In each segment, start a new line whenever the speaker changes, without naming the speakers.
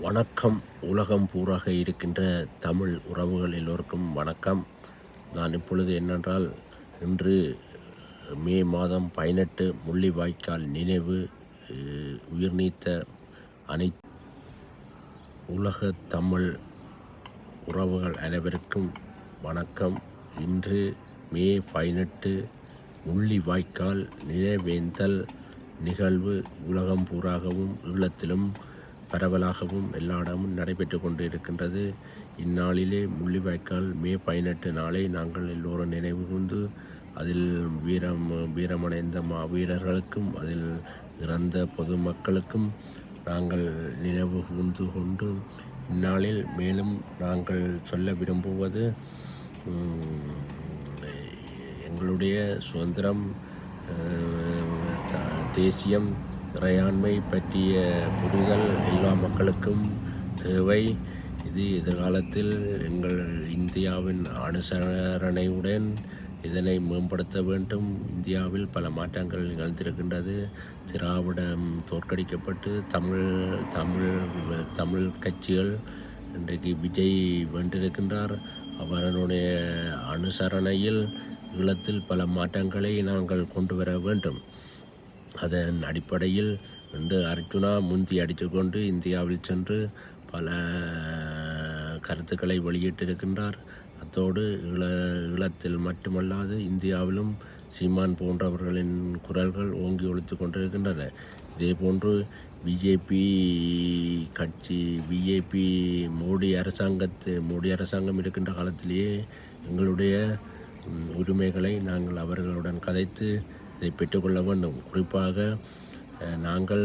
வணக்கம். உலகம் பூராக இருக்கின்ற தமிழ் உறவுகள் எல்லோருக்கும் வணக்கம். நான் இப்பொழுது என்னென்றால், இன்று மே மாதம் 18 முள்ளிவாய்க்கால் நினைவு உயிர் நீத்த அனைத்து உலக தமிழ் உறவுகள் அனைவருக்கும் வணக்கம். இன்று மே 18 முள்ளிவாய்க்கால் நினைவேந்தல் நிகழ்வு உலகம் பூராகவும் ஈழத்திலும் பரவலாகவும் எல்லா இடமும் நடைபெற்று கொண்டு இருக்கின்றது. இந்நாளிலே முள்ளிவாய்க்கால் மே 18 நாளை நாங்கள் எல்லோரும் நினைவு கூர்ந்து அதில் வீரமடைந்த மாவீரர்களுக்கும் அதில் இறந்த பொதுமக்களுக்கும் நாங்கள் நினைவு கூர்ந்து கொண்டு இந்நாளில் மேலும் நாங்கள் சொல்ல விரும்புவது, எங்களுடைய சுதந்திரம், தேசியம், இறையாண்மை பற்றிய புரிதல் எல்லா மக்களுக்கும் தேவை. இது எதிர்காலத்தில் எங்கள் இந்தியாவின் அனுசரணையுடன் இதனை மேம்படுத்த வேண்டும். இந்தியாவில் பல மாற்றங்கள் நிகழ்ந்திருக்கின்றது. திராவிடம் தோற்கடிக்கப்பட்டு தமிழ் கட்சிகள் இன்றைக்கு விஜய் வென்றிருக்கின்றார். அவருடைய அனுசரணையில் ஈழத்தில் பல மாற்றங்களை நாங்கள் கொண்டு வர வேண்டும். அதன் அடிப்படையில் இன்று அர்ஜுனா முந்தி அடித்துக்கொண்டு இந்தியாவில் சென்று பல கருத்துக்களை வெளியிட்டிருக்கின்றார். அத்தோடு ஈழத்தில் மட்டுமல்லாது இந்தியாவிலும் சீமான் போன்றவர்களின் குரல்கள் ஓங்கி ஒலித்து கொண்டிருக்கின்றன. இதே போன்று பிஜேபி மோடி அரசாங்கம் இருக்கின்ற காலத்திலேயே எங்களுடைய உரிமைகளை நாங்கள் அவர்களுடன் கதைத்து இதை பெற்றுக்கொள்ள வேண்டும். குறிப்பாக நாங்கள்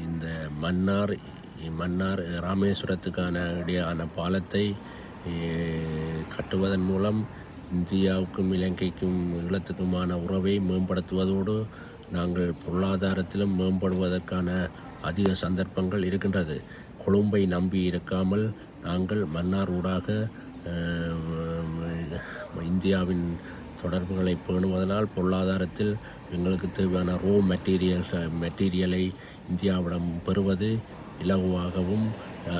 இந்த மன்னார் ராமேஸ்வரத்துக்கான இடையான பாலத்தை கட்டுவதன் மூலம் இந்தியாவுக்கும் இலங்கைக்கும் ஈழத்துக்குமான உறவை மேம்படுத்துவதோடு நாங்கள் பொருளாதாரத்திலும் மேம்படுவதற்கான அதிக சந்தர்ப்பங்கள் இருக்கின்றது. கொழும்பை நம்பி இருக்காமல் நாங்கள் மன்னார் ஊடாக இந்தியாவின் தொடர்புகளை பேணுவதனால் பொருளாதாரத்தில் எங்களுக்கு தேவையான மெட்டீரியலை இந்தியாவிடம் பெறுவது இலகுவாகவும்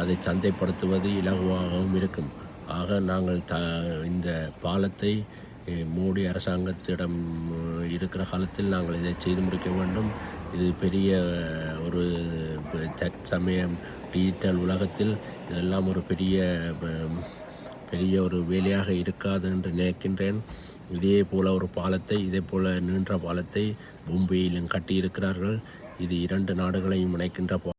அதை சந்தைப்படுத்துவது இலகுவாகவும் இருக்கும். ஆக நாங்கள் இந்த பாலத்தை மோடி அரசாங்கத்திடம் இருக்கிற காலத்தில் நாங்கள் இதை செய்து முடிக்க வேண்டும். இது பெரிய ஒரு தற்சமயம் டிஜிட்டல் உலகத்தில் இதெல்லாம் ஒரு பெரிய ஒரு வேலையாக இருக்காது என்று நினைக்கின்றேன். இதே போல் ஒரு பாலத்தை, இதே போல் நீண்ட பாலத்தை மும்பையிலும் கட்டியிருக்கிறார்கள். இது இரண்டு நாடுகளையும் இணைக்கின்ற